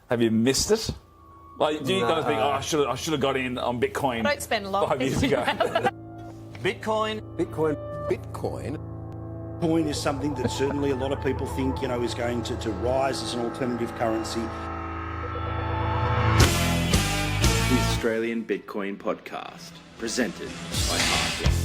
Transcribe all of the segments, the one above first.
Have you missed it? Like, do you guys think, I should have got in on Bitcoin? I don't spend a lot 5 years ago. Bitcoin. Bitcoin is something that certainly a lot of people think, is going to rise as an alternative currency. The Australian Bitcoin Podcast, presented by Heartblock.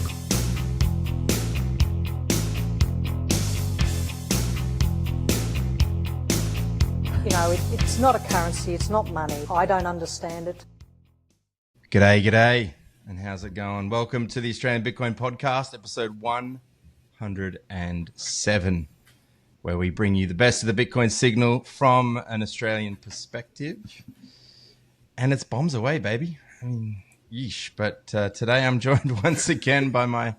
It's not a currency, it's not money. I don't understand it. G'day. And how's it going? Welcome to the Australian Bitcoin Podcast, episode 107, where we bring you the best of the Bitcoin signal from an Australian perspective. And it's bombs away, baby. I mean, yeesh. But today I'm joined once again by my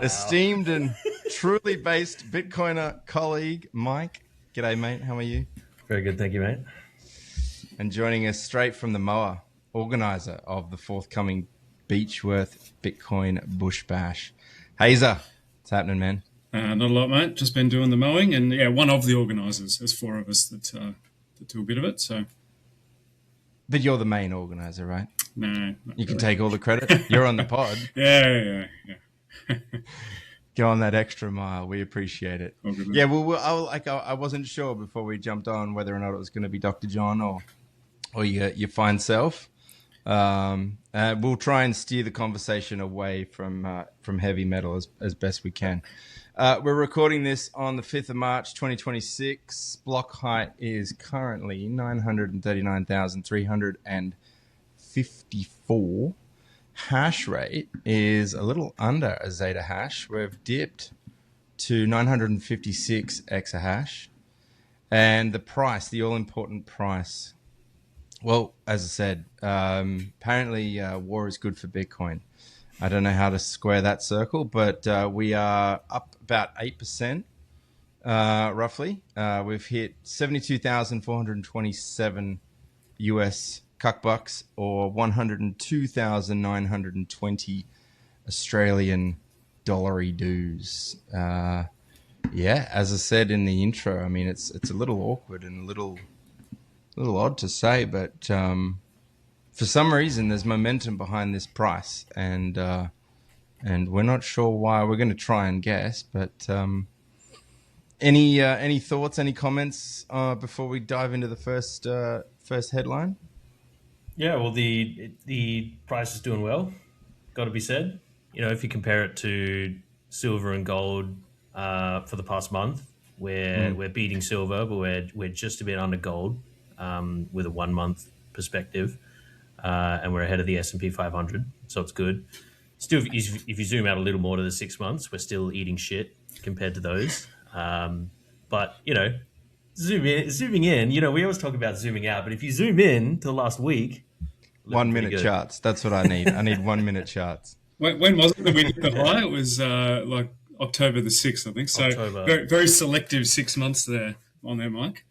esteemed and truly based Bitcoiner colleague, Mike. G'day, mate. How are you? Very good, thank you, mate. And joining us straight from the Moa, organizer of the forthcoming Beechworth Bitcoin Bush Bash, Haza. What's happening, man? Not a lot, mate. Just been doing the mowing, and one of the organisers. There's four of us that do a bit of it. So, but you're the main organizer, right? No, you can take all the credit. You're on the pod. Yeah. Go on that extra mile. We appreciate it. Yeah, well, I wasn't sure before we jumped on whether or not it was going to be Dr. John or your fine self. We'll try and steer the conversation away from heavy metal as best we can. We're recording this on the 5th of March, 2026. Block height is currently 939,354. Hash rate is a little under a zeta hash. We've dipped to 956 exahash. And the price, the all-important price, well, as I said, apparently war is good for Bitcoin. I don't know how to square that circle, but we are up about 8%, roughly. We've hit 72,427 US cuckbucks, or 102,920 Australian dollary dues. As I said in the intro, I mean, it's a little awkward and a little odd to say, but for some reason there's momentum behind this price, and we're not sure why. We're going to try and guess, but any thoughts, any comments before we dive into the first headline? Yeah, well, the price is doing well, got to be said. If you compare it to silver and gold for the past month, we're beating silver, but we're just a bit under gold with a 1 month perspective, and we're ahead of the S&P 500, so it's good. Still, if you zoom out a little more to the 6 months, we're still eating shit compared to those. But zooming in, we always talk about zooming out, but if you zoom in to the last week, 1 minute charts. That's what I need. I need 1 minute charts. When was it that we hit the high? It was like October the 6th, I think. So very, very selective 6 months there on there, Mike.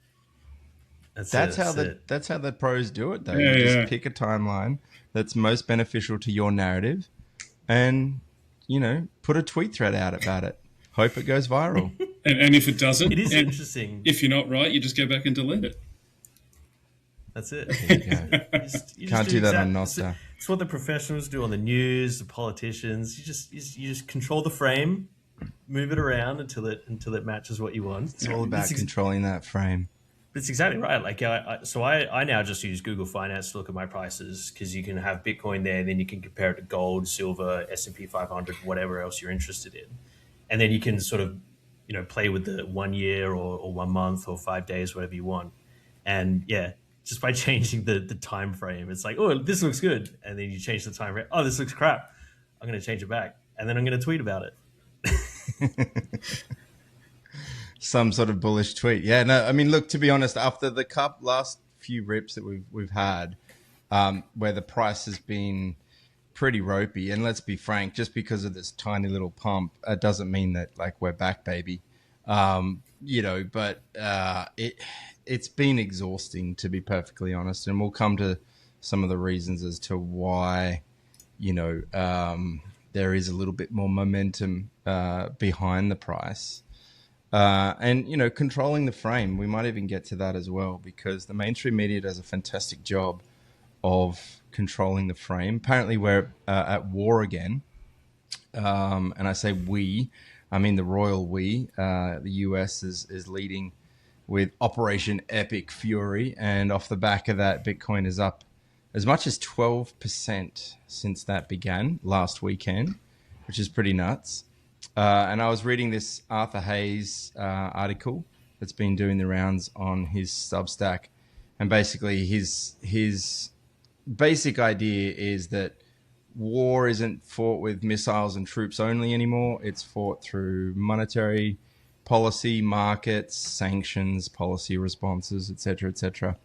That's how the pros do it, though. You just pick a timeline that's most beneficial to your narrative, and put a tweet thread out about it. Hope it goes viral. And if it doesn't, it is interesting. If you're not right, you just go back and delete it. That's it. There you go. You can't do that on Nostr. It's what the professionals do on the news, the politicians. You just control the frame, move it around until it matches what you want. It's all about controlling that frame. That's exactly right. Like I now just use Google Finance to look at my prices, because you can have Bitcoin there, and then you can compare it to gold, silver, S&P 500, whatever else you're interested in, and then you can sort of play with the 1 year or 1 month or 5 days, whatever you want. And just by changing the time frame, it's like, oh, this looks good, and then you change the time frame. Oh, this looks crap. I'm going to change it back, and then I'm going to tweet about it. Some sort of bullish tweet. Yeah, no, I mean, look, to be honest, after the last few rips that we've had, where the price has been pretty ropey, and let's be frank, just because of this tiny little pump, it doesn't mean that we're back, baby. But it's been exhausting, to be perfectly honest, and we'll come to some of the reasons as to why there is a little bit more momentum behind the price. And, you know, controlling the frame. We might even get to that as well, because the mainstream media does a fantastic job of controlling the frame. Apparently we're at war again. And I say we, I mean the royal we. The US is leading with Operation Epic Fury. And off the back of that, Bitcoin is up as much as 12% since that began last weekend, which is pretty nuts. And I was reading this Arthur Hayes article that's been doing the rounds on his Substack. And basically his basic idea is that war isn't fought with missiles and troops only anymore. It's fought through monetary policy, markets, sanctions, policy responses, etc., etc.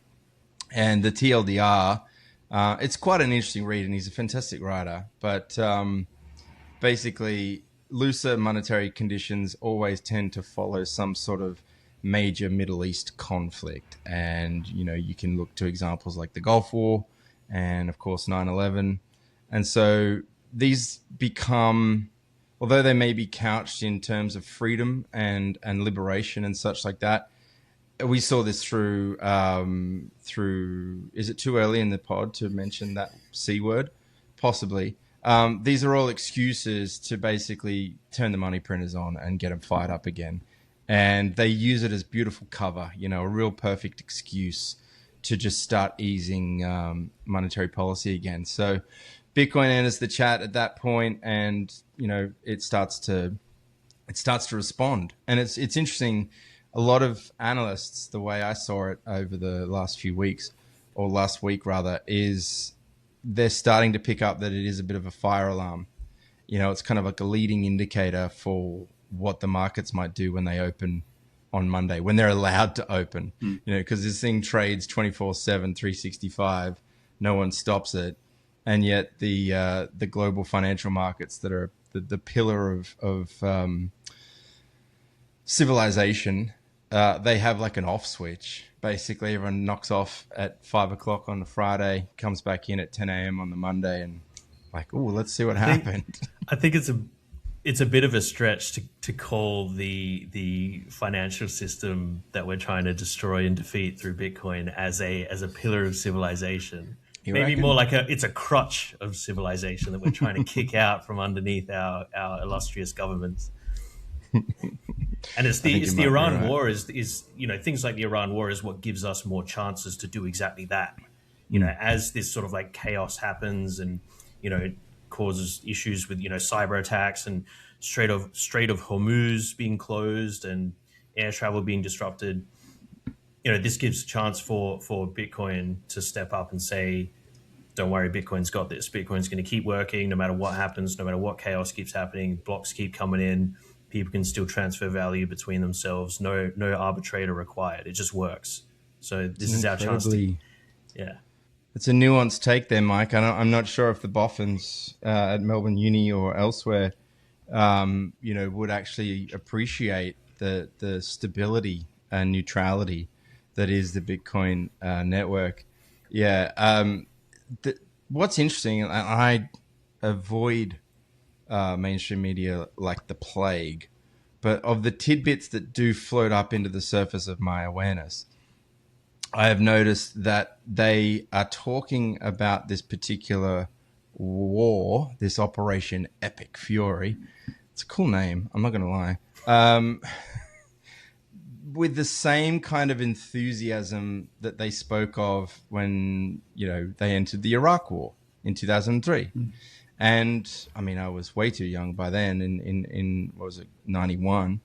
And the TLDR, it's quite an interesting read, and he's a fantastic writer. But basically, looser monetary conditions always tend to follow some sort of major Middle East conflict. And, you know, you can look to examples like the Gulf War and, of course, 9/11. And so these become, although they may be couched in terms of freedom and liberation and such like that, we saw this through, is it too early in the pod to mention that C word? Possibly. These are all excuses to basically turn the money printers on and get them fired up again. And they use it as beautiful cover, you know, a real perfect excuse to just start easing monetary policy again. So Bitcoin enters the chat at that point, and you know it starts to respond. And it's interesting. A lot of analysts, the way I saw it over the last few weeks, or last week rather, is they're starting to pick up that it is a bit of a fire alarm. You know, it's kind of like a leading indicator for what the markets might do when they open on Monday, when they're allowed to open. You know, because this thing trades 24/7, 365. No one stops it. And yet the global financial markets that are the pillar of civilization, they have like an off switch. Basically, everyone knocks off at 5 o'clock on the Friday, comes back in at 10 a.m. on the Monday, and like, oh, let's see what happened. I think it's a bit of a stretch to call the financial system that we're trying to destroy and defeat through Bitcoin as a pillar of civilization. Maybe more like it's a crutch of civilization that we're trying to kick out from underneath our illustrious governments. And it's the Iran war is you know, things like the Iran war is what gives us more chances to do exactly that. You know, as this sort of like chaos happens and, you know, it causes issues with, you know, cyber attacks and Strait of Hormuz being closed and air travel being disrupted. You know, this gives a chance for Bitcoin to step up and say, don't worry, Bitcoin's got this. Bitcoin's going to keep working no matter what happens, no matter what chaos keeps happening. Blocks keep coming in. People can still transfer value between themselves. No arbitrator required. It just works. So this is our chance to, yeah. It's a nuanced take there, Mike. I'm not sure if the boffins at Melbourne Uni or elsewhere, you know, would actually appreciate the stability and neutrality that is the Bitcoin network. Yeah. What's interesting, and I avoid mainstream media like the plague, but of the tidbits that do float up into the surface of my awareness, I have noticed that they are talking about this particular war, this Operation Epic Fury. It's a cool name, I'm not going to lie. With the same kind of enthusiasm that they spoke of when, you know, they entered the Iraq War in 2003. And I mean, I was way too young by then in what was it, 91.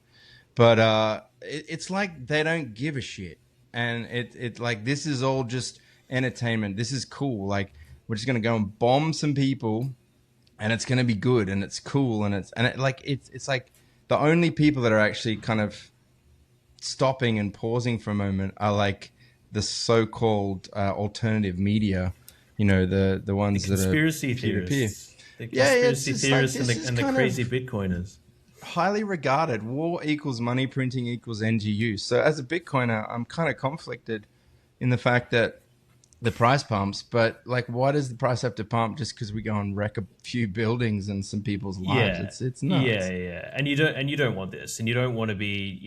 But it's like they don't give a shit. And it's like, this is all just entertainment. This is cool. Like, we're just going to go and bomb some people and it's going to be good and it's cool. And it's like the only people that are actually kind of stopping and pausing for a moment are like the so-called alternative media, you know, the ones that are conspiracy theorists. The conspiracy theorists and the crazy Bitcoiners. Highly regarded. War equals money printing equals NGU. So as a Bitcoiner, I'm kind of conflicted in the fact that the price pumps, but like, why does the price have to pump just because we go and wreck a few buildings and some people's lives? It's nuts. Yeah. And you don't want this, and you don't want to be,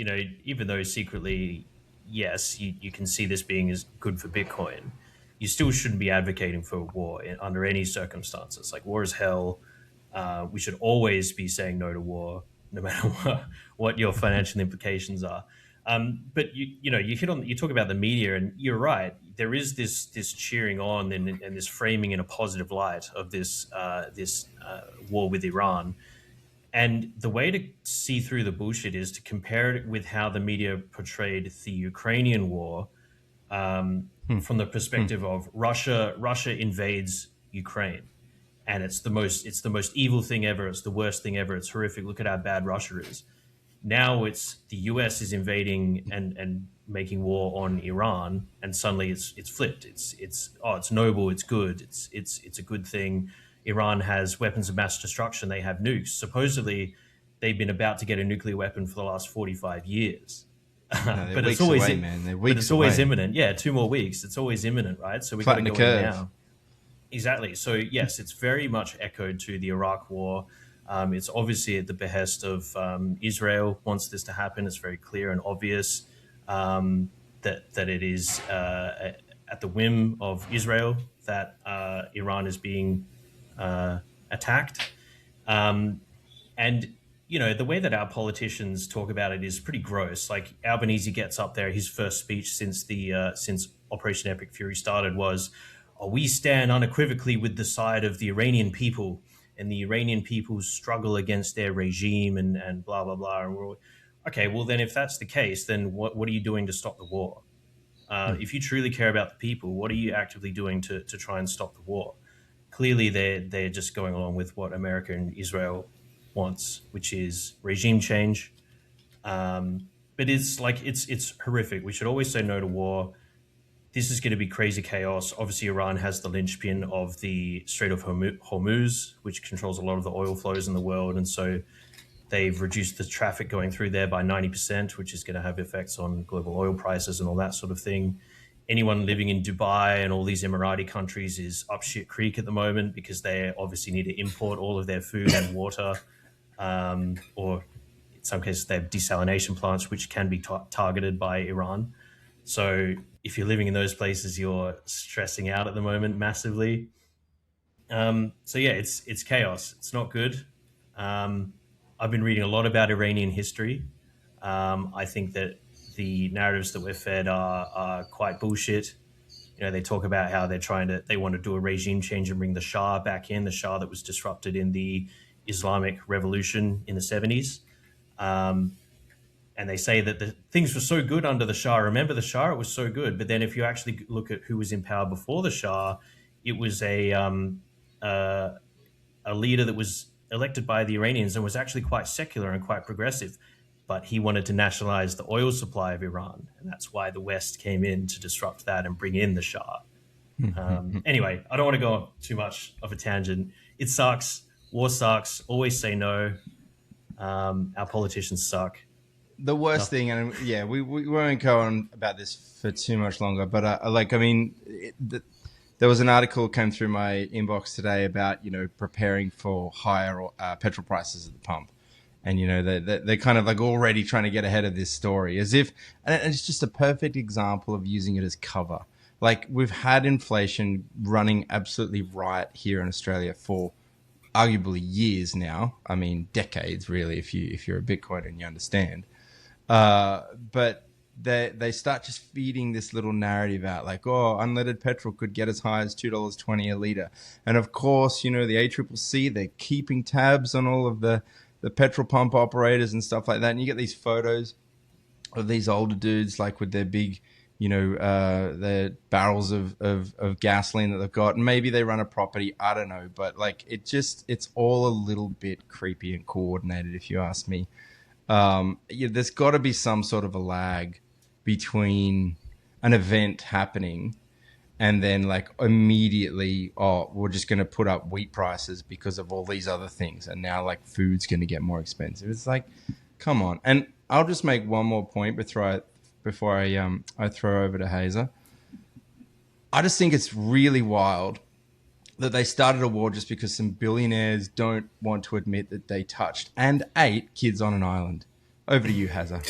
even though secretly, yes, you can see this being as good for Bitcoin, you still shouldn't be advocating for war under any circumstances. Like, war is hell. We should always be saying no to war, no matter what your financial implications are. But you talk about the media, and you're right. There is this cheering on and this framing in a positive light of this war with Iran. And the way to see through the bullshit is to compare it with how the media portrayed the Ukrainian war from the perspective of Russia invades Ukraine, and it's the most evil thing ever. It's the worst thing ever. It's horrific. Look at how bad Russia is. Now it's the US is invading and making war on Iran, and suddenly it's flipped. It's noble. It's good. It's a good thing. Iran has weapons of mass destruction. They have nukes. Supposedly, they've been about to get a nuclear weapon for the last 45 years. No, but it's always away. imminent. Yeah, 2 more weeks. It's always imminent, right? So we got to go in now. Exactly. So yes, it's very much echoed to the Iraq War. It's obviously at the behest of Israel wants this to happen. It's very clear and obvious that it is at the whim of Israel that Iran is being attacked. And the way that our politicians talk about it is pretty gross. Like, Albanese gets up there, his first speech since Operation Epic Fury started was, we stand unequivocally with the side of the Iranian people and the Iranian people's struggle against their regime and blah, blah, blah. And we're all, okay, well, then if that's the case, then what are you doing to stop the war? If you truly care about the people, what are you actively doing to try and stop the war? Clearly, they're just going along with what America and Israel wants, which is regime change. But it's horrific. We should always say no to war. This is going to be crazy chaos. Obviously, Iran has the linchpin of the Strait of Hormuz, which controls a lot of the oil flows in the world. And so they've reduced the traffic going through there by 90%, which is going to have effects on global oil prices and all that sort of thing. Anyone living in Dubai and all these Emirati countries is up shit creek at the moment because they obviously need to import all of their food and water, or in some cases they have desalination plants which can be targeted by Iran. So if you're living in those places, you're stressing out at the moment massively. So yeah, it's chaos. It's not good. I've been reading a lot about Iranian history. I think that the narratives that we're fed are quite bullshit. They talk about how they want to do a regime change and bring the Shah back in, the Shah that was disrupted in the Islamic Revolution in the 70s. And they say that the things were so good under the Shah. Remember the Shah? It was so good. But then if you actually look at who was in power before the Shah, it was a leader that was elected by the Iranians and was actually quite secular and quite progressive. But he wanted to nationalize the oil supply of Iran. And that's why the West came in to disrupt that and bring in the Shah. Anyway, I don't want to go on too much of a tangent. It sucks. War sucks. Always say no. Our politicians suck. The worst thing, and yeah, we won't go on about this for too much longer, but there was an article came through my inbox today about, preparing for higher petrol prices at the pump. And, they're kind of like already trying to get ahead of this story as if, and it's just a perfect example of using it as cover. Like, we've had inflation running absolutely riot here in Australia for arguably years now. I mean, decades, really, if you're a Bitcoiner and you understand. But they start just feeding this little narrative out like, unleaded petrol could get as high as $2.20 a litre. And of course, the ACCC, they're keeping tabs on all of the petrol pump operators and stuff like that. And you get these photos of these older dudes, like with their big, their barrels of gasoline that they've got. And maybe they run a property, I don't know. But like, it's all a little bit creepy and coordinated, if you ask me. There's got to be some sort of a lag between an event happening and then like immediately, we're just going to put up wheat prices because of all these other things. And now like food's going to get more expensive. It's like, come on. And I'll just make one more point before I throw over to Haza. I just think it's really wild that they started a war just because some billionaires don't want to admit that they touched and ate kids on an island. Over to you, Haza.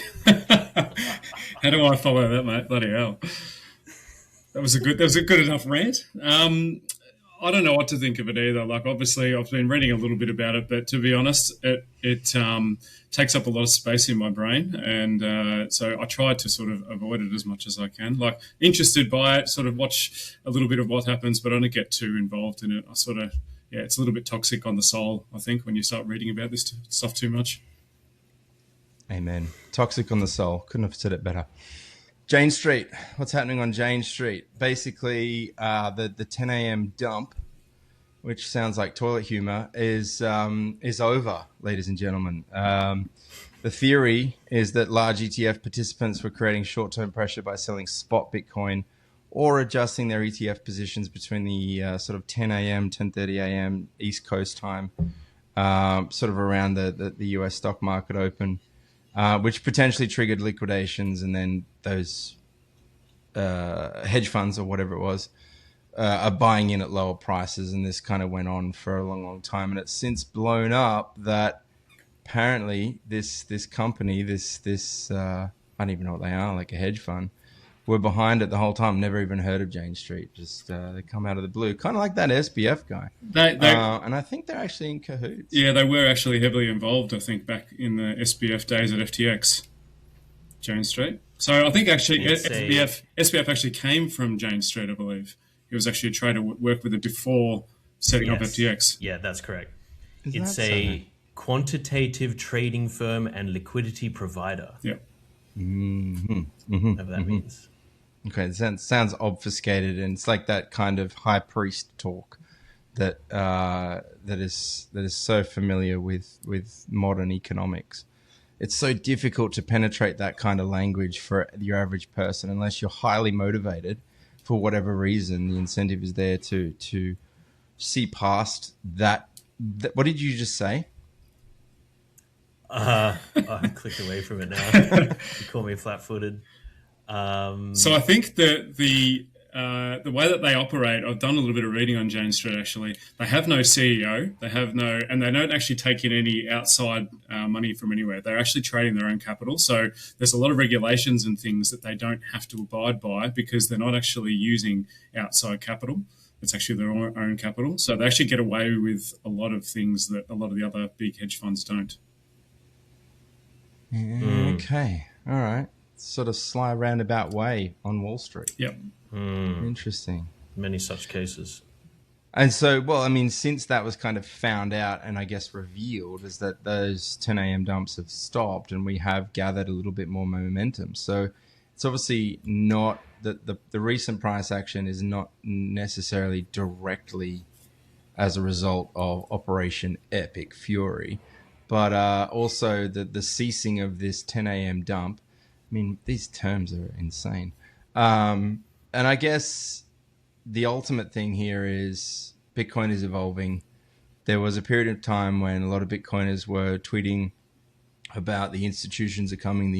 How do I follow that, mate? Bloody hell. That was a good enough rant. I don't know what to think of it either. Like, obviously, I've been reading a little bit about it, but to be honest, it takes up a lot of space in my brain, and so I try to sort of avoid it as much as I can. Like, interested by it, sort of watch a little bit of what happens, but I don't get too involved in it. It's a little bit toxic on the soul, I think, when you start reading about this stuff too much. Amen. Toxic on the soul. Couldn't have said it better. Jane Street. What's happening on Jane Street? Basically, the 10 a.m. dump, which sounds like toilet humor, is over, ladies and gentlemen. The theory is that large ETF participants were creating short-term pressure by selling spot Bitcoin or adjusting their ETF positions between the sort of 10 a.m., 10:30 a.m. East Coast time, sort of around the US stock market open. Which potentially triggered liquidations, and then those hedge funds or whatever it was are buying in at lower prices, and this kind of went on for a long, long time. And it's since blown up that apparently this company, this I don't even know what they are, like a hedge fund, were behind it the whole time. Never even heard of Jane Street. Just they come out of the blue, kind of like that SBF guy. And I think they're actually in cahoots. Yeah, they were actually heavily involved, I think, back in the SBF days at FTX, Jane Street. So I think actually SBF actually came from Jane Street, I believe. He was actually a trader worked with it before setting up FTX. Yeah, that's correct. It's a quantitative trading firm and liquidity provider. Yeah. Whatever that means. Okay, it sounds obfuscated, and it's like that kind of high priest talk that is so familiar with modern economics. It's so difficult to penetrate that kind of language for your average person unless you're highly motivated for whatever reason. The incentive is there to see past that. What did you just say? I clicked away from it now. You call me flat-footed. So I think that the way that they operate, I've done a little bit of reading on Jane Street actually. They have no CEO, and they don't actually take in any outside money from anywhere. They're actually trading their own capital. So there's a lot of regulations and things that they don't have to abide by because they're not actually using outside capital. It's actually their own capital. So they actually get away with a lot of things that a lot of the other big hedge funds don't. Okay, all right. Sort of sly roundabout way on Wall Street. Yep. Interesting. Many such cases. And so, well, I mean, since that was kind of found out and I guess revealed, is that those 10 a.m. dumps have stopped and we have gathered a little bit more momentum. So it's obviously not that the recent price action is not necessarily directly as a result of Operation Epic Fury, but also the ceasing of this 10 a.m. dump. I mean, these terms are insane. And I guess the ultimate thing here is Bitcoin is evolving. There was a period of time when a lot of Bitcoiners were tweeting about the institutions are coming,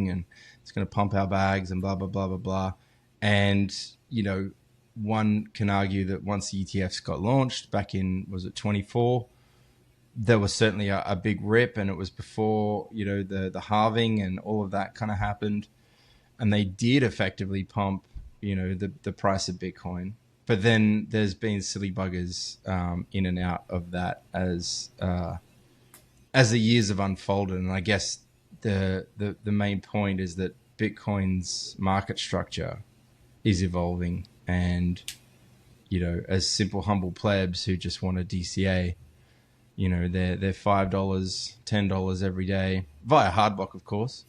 and it's going to pump our bags and blah, blah, blah, blah, blah. And, you know, one can argue that once the ETFs got launched back in, was it 24? There was certainly a big rip, and it was before, you know, the halving and all of that kind of happened. And they did effectively pump, you know, the price of Bitcoin. But then there's been silly buggers in and out of that as the years have unfolded. And I guess the main point is that Bitcoin's market structure is evolving. And, you know, as simple, humble plebs who just want a DCA, you know, they're $5, $10 every day via Hardblock, of course,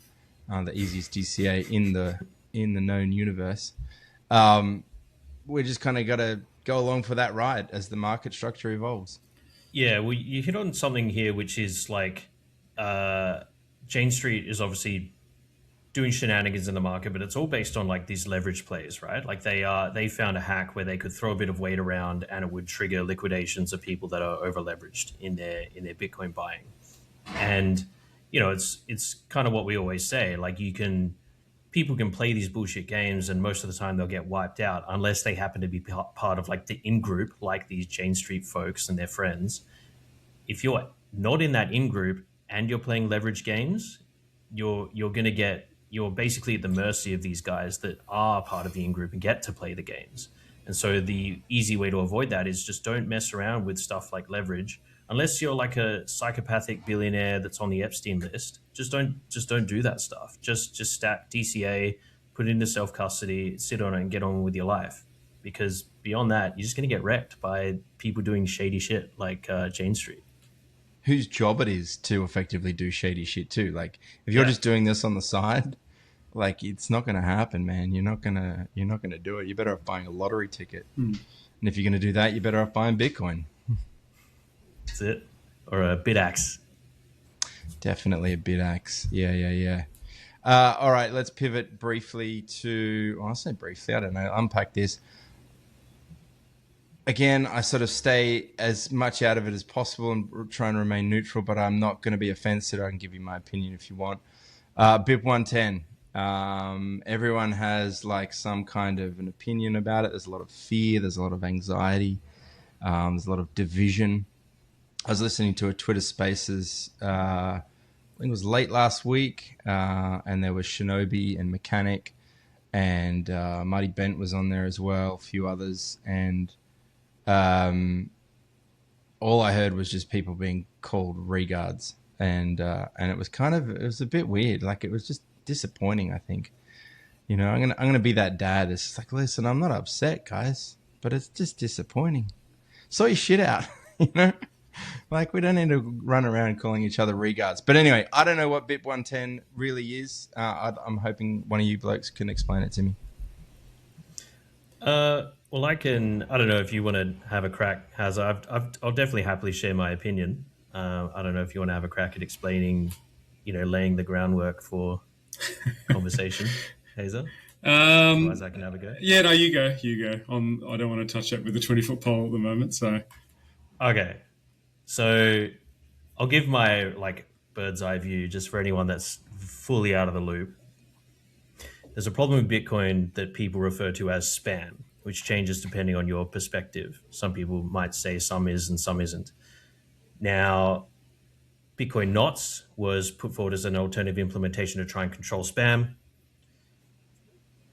the easiest DCA in the known universe. We just kind of got to go along for that ride as the market structure evolves. Yeah, well, you hit on something here, which is like Jane Street is obviously doing shenanigans in the market, but it's all based on like these leverage plays, right? Like they found a hack where they could throw a bit of weight around and it would trigger liquidations of people that are over leveraged in their Bitcoin buying. And you know, it's kind of what we always say, like you can people can play these bullshit games, and most of the time they'll get wiped out unless they happen to be part of like the in-group, like these Jane Street folks and their friends. If you're not in that in-group and you're playing leverage games, you're basically at the mercy of these guys that are part of the in-group and get to play the games. And so the easy way to avoid that is just don't mess around with stuff like leverage. Unless you're like a psychopathic billionaire that's on the Epstein list, just don't do that stuff. Just stack DCA, put it into self-custody, sit on it and get on with your life. Because beyond that, you're just going to get wrecked by people doing shady shit like Jane Street. Whose job it is to effectively do shady shit too. Like if you're just doing this on the side, like it's not going to happen, man. You're not going to do it. You're better off buying a lottery ticket. And if you're going to do that, you're better off buying Bitcoin. That's it. Or a BitAxe. Definitely a BitAxe. Yeah. All right, let's pivot briefly to, I'll say briefly, I don't know, unpack this. Again, I sort of stay as much out of it as possible and try and remain neutral, but I'm not going to be offensive. I can give you my opinion if you want. BIP 110. Everyone has like some kind of an opinion about it. There's a lot of fear. There's a lot of anxiety. There's a lot of division. I was listening to a Twitter Spaces, I think it was late last week, and there was Shinobi and Mechanic, and Marty Bent was on there as well, a few others, and all I heard was just people being called regards, and it was a bit weird. Like it was just disappointing. I think, you know, I'm gonna be that dad that's just like, listen, I'm not upset, guys, but it's just disappointing. Sort your shit out, you know. Like, we don't need to run around calling each other regards. But anyway, I don't know what BIP 110 really is. I'm hoping one of you blokes can explain it to me. Well, I don't know if you want to have a crack, Haza. I'll definitely happily share my opinion. I don't know if you want to have a crack at explaining, you know, laying the groundwork for conversation, Haza. Otherwise I can have a go. Yeah, no, you go. I don't want to touch that with a 20-foot pole at the moment, so... Okay. So I'll give my like bird's eye view just for anyone that's fully out of the loop. There's a problem with Bitcoin that people refer to as spam, which changes depending on your perspective. Some people might say some is and some isn't. Now, Bitcoin Knots was put forward as an alternative implementation to try and control spam.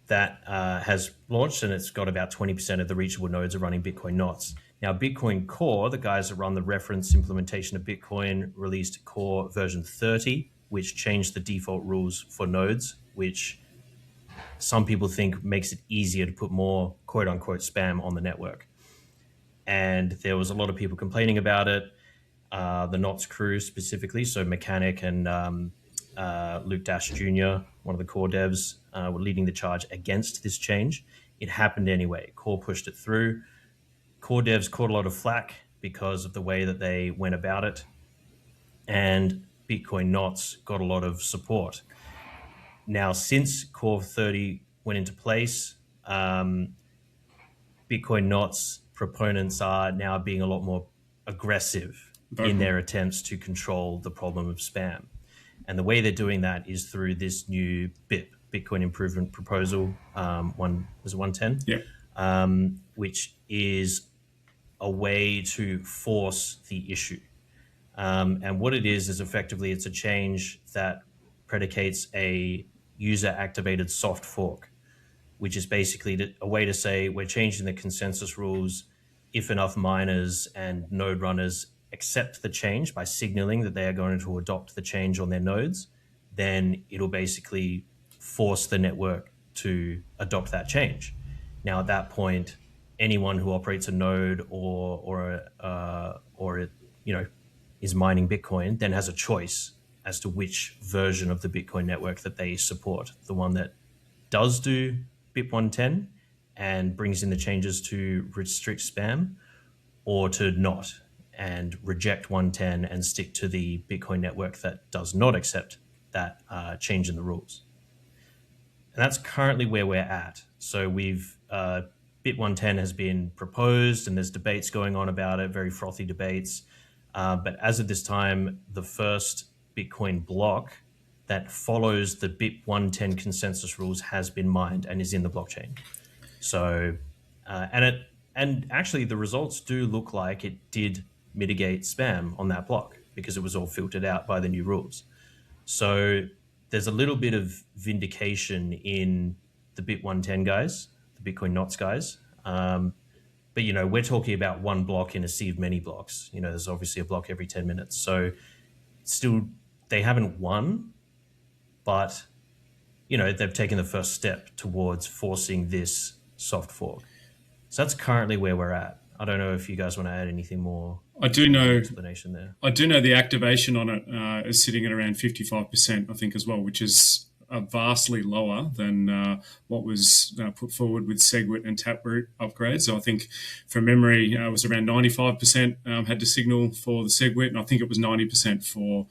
That has launched, and it's got about 20% of the reachable nodes are running Bitcoin Knots. Now, Bitcoin Core, the guys that run the reference implementation of Bitcoin, released Core version 30, which changed the default rules for nodes, which some people think makes it easier to put more quote-unquote spam on the network. And there was a lot of people complaining about it, the Knots crew specifically, so Mechanic and Luke Dash Jr., one of the Core devs, were leading the charge against this change. It happened anyway. Core pushed it through. Core devs caught a lot of flack because of the way that they went about it, and Bitcoin Knots got a lot of support. Now, since Core 30 went into place, Bitcoin Knots proponents are now being a lot more aggressive in their attempts to control the problem of spam. And the way they're doing that is through this new BIP, Bitcoin Improvement Proposal, 110? Yeah. Which is a way to force the issue. And what it is effectively it's a change that predicates a user-activated soft fork, which is basically a way to say we're changing the consensus rules if enough miners and node runners accept the change by signaling that they are going to adopt the change on their nodes, then it'll basically force the network to adopt that change. Now, at that point, anyone who operates a node or is mining Bitcoin then has a choice as to which version of the Bitcoin network that they support. The one that does do BIP 110 and brings in the changes to restrict spam, or to not and reject 110 and stick to the Bitcoin network that does not accept that change in the rules. And that's currently where we're at. So we've BIP 110 has been proposed, and there's debates going on about it, very frothy debates. But as of this time, the first Bitcoin block that follows the BIP 110 consensus rules has been mined and is in the blockchain. So, and actually the results do look like it did mitigate spam on that block because it was all filtered out by the new rules. So there's a little bit of vindication in the BIP 110 guys, the Bitcoin Knots guys. But, you know, we're talking about one block in a sea of many blocks. You know, there's obviously a block every 10 minutes. So still, they haven't won, but, you know, they've taken the first step towards forcing this soft fork. So that's currently where we're at. I don't know if you guys want to add anything more. I do know explanation there. I do know the activation on it is sitting at around 55%, I think, as well, which is vastly lower than what was put forward with SegWit and Taproot upgrades. So I think, from memory, it was around 95% had to signal for the SegWit, and I think it was 90% for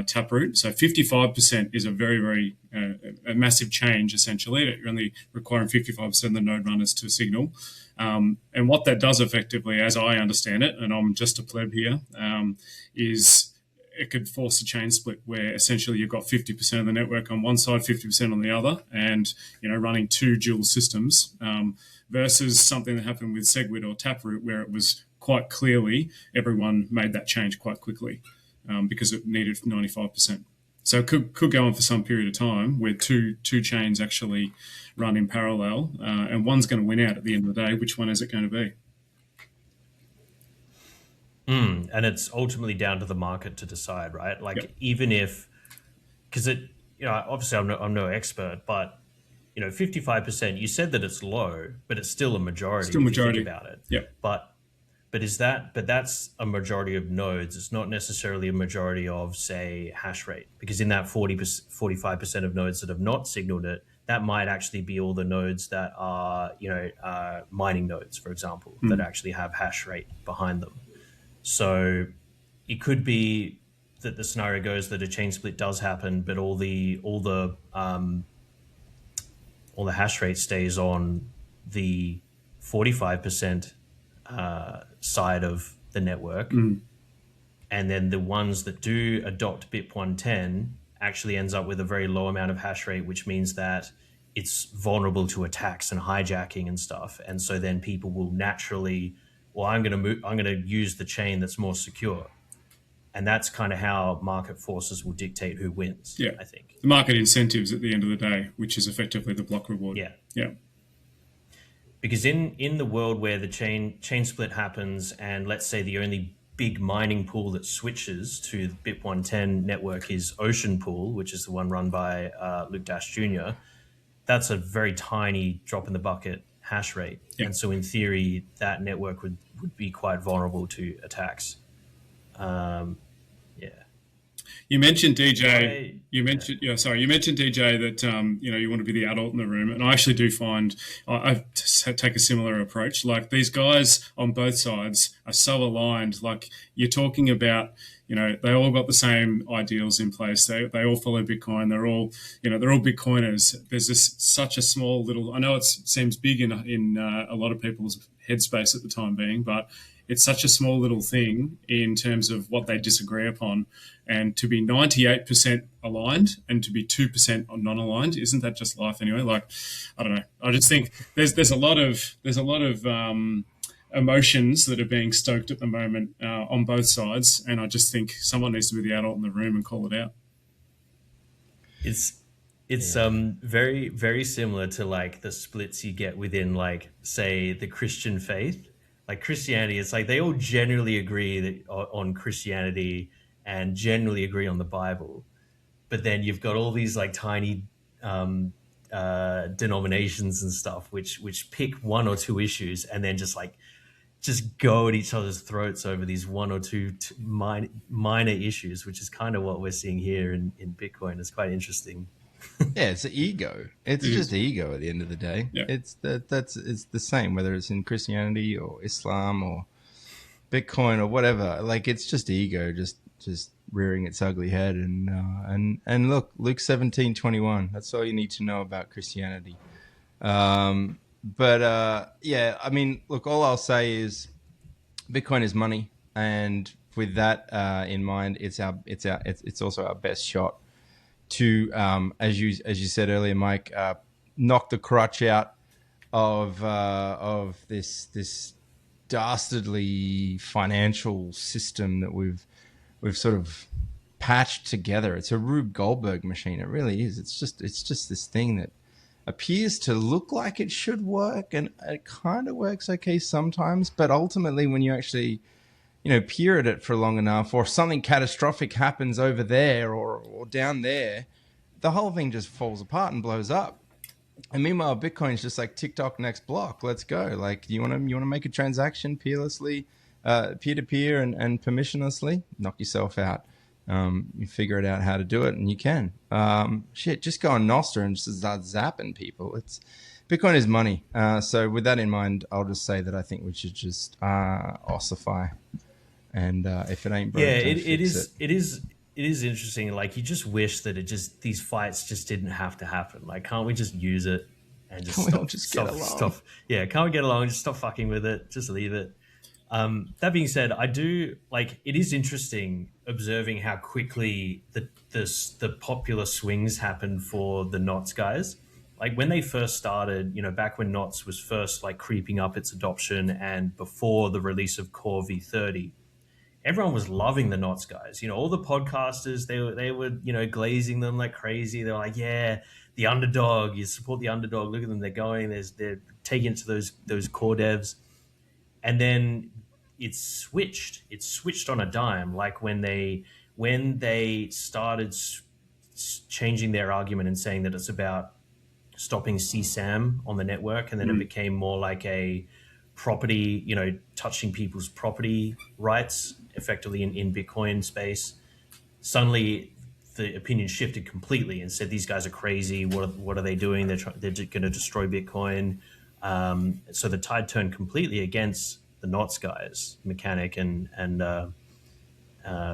Taproot. So 55% is a very, very a massive change, essentially. You're only requiring 55% of the node runners to signal. And what that does effectively, as I understand it, and I'm just a pleb here, is it could force a chain split where essentially you've got 50% of the network on one side, 50% on the other, and, you know, running two dual systems versus something that happened with SegWit or Taproot where it was quite clearly everyone made that change quite quickly because it needed 95%. So it could go on for some period of time where two chains actually run in parallel, and one's going to win out at the end of the day. Which one is it going to be? And it's ultimately down to the market to decide, right? Like, yep. Even if, because it, you know, obviously I'm no expert, but, you know, 55%, you said that it's low, but it's still a majority. Still majority. If you think about it. Yeah. But that's a majority of nodes. It's not necessarily a majority of, say, hash rate, because in that 45% of nodes that have not signaled it, that might actually be all the nodes that are, you know, mining nodes, for example, that actually have hash rate behind them. So it could be that the scenario goes that a chain split does happen, but all the hash rate stays on the 45% side of the network, and then the ones that do adopt BIP 110 actually ends up with a very low amount of hash rate, which means that it's vulnerable to attacks and hijacking and stuff. And so then people will naturally, well, I'm going to use the chain that's more secure. And that's kind of how market forces will dictate who wins, yeah. I think. The market incentives at the end of the day, which is effectively the block reward. Yeah. Yeah. Because in the world where the chain split happens, and let's say the only big mining pool that switches to the BIP 110 network is Ocean Pool, which is the one run by Luke Dash Jr., that's a very tiny drop in the bucket hash rate. Yep. And so in theory, that network would be quite vulnerable to attacks. You mentioned DJ. You mentioned DJ that you know, you want to be the adult in the room, and I actually do find I take a similar approach. Like, these guys on both sides are so aligned. Like, you're talking about, you know, they all got the same ideals in place. They all follow Bitcoin. They're all Bitcoiners. There's this such a small little. I know it seems big in a lot of people's headspace at the time being, but it's such a small little thing in terms of what they disagree upon. And to be 98% aligned and to be 2% non-aligned, isn't that just life anyway? Like, I don't know. I just think there's a lot of emotions that are being stoked at the moment on both sides, and I just think someone needs to be the adult in the room and call it out. It's very, very similar to, like, the splits you get within, like, say, the Christian faith. Like, Christianity, it's like they all generally agree on Christianity and generally agree on the Bible. But then you've got all these, like, tiny denominations and stuff which pick one or two issues and then just go at each other's throats over these one or two minor issues, which is kind of what we're seeing here in Bitcoin. It's quite interesting. Yeah, it's ego. It's just ego at the end of the day. Yeah. It's the same whether it's in Christianity or Islam or Bitcoin or whatever. Like, it's just ego, just rearing its ugly head. And look, Luke 17:21. That's all you need to know about Christianity. Yeah, I mean, look, all I'll say is Bitcoin is money, and with that in mind, it's also our best shot to, as you said earlier, Mike, knock the crutch out of this dastardly financial system that we've sort of patched together. It's a Rube Goldberg machine. It really is. It's just this thing that appears to look like it should work, and it kind of works okay sometimes, but ultimately when you actually peer at it for long enough, or something catastrophic happens over there or down there, the whole thing just falls apart and blows up. And meanwhile, Bitcoin's just like TikTok next block. Let's go. Like, you want to make a transaction peerlessly, peer-to-peer and permissionlessly? Knock yourself out. You figure it out how to do it, and you can. Just go on Nostr and just start zapping people. Bitcoin is money. So with that in mind, I'll just say that I think we should just ossify. And if it ain't broke, it is interesting. Like, you just wish that these fights just didn't have to happen. Like, can't we just use it and just get along? Yeah, can't we get along? Just stop fucking with it. Just leave it. That being said, I do like. It is interesting observing how quickly the popular swings happen for the NOTS guys. Like, when they first started, back when NOTS was first like creeping up its adoption, and before the release of Core V30. Everyone was loving the NOTS guys. All the podcasters, they were, glazing them like crazy. They were like, yeah, the underdog, you support the underdog. Look at them, they're going, they're taking it to those core devs. And then it switched on a dime. Like when they started changing their argument and saying that it's about stopping CSAM on the network, and then it became more like a property, touching people's property rights effectively in Bitcoin space. Suddenly the opinion shifted completely and said, these guys are crazy. What are they doing? They're going to destroy Bitcoin. So the tide turned completely against the NOTS guys, Mechanic and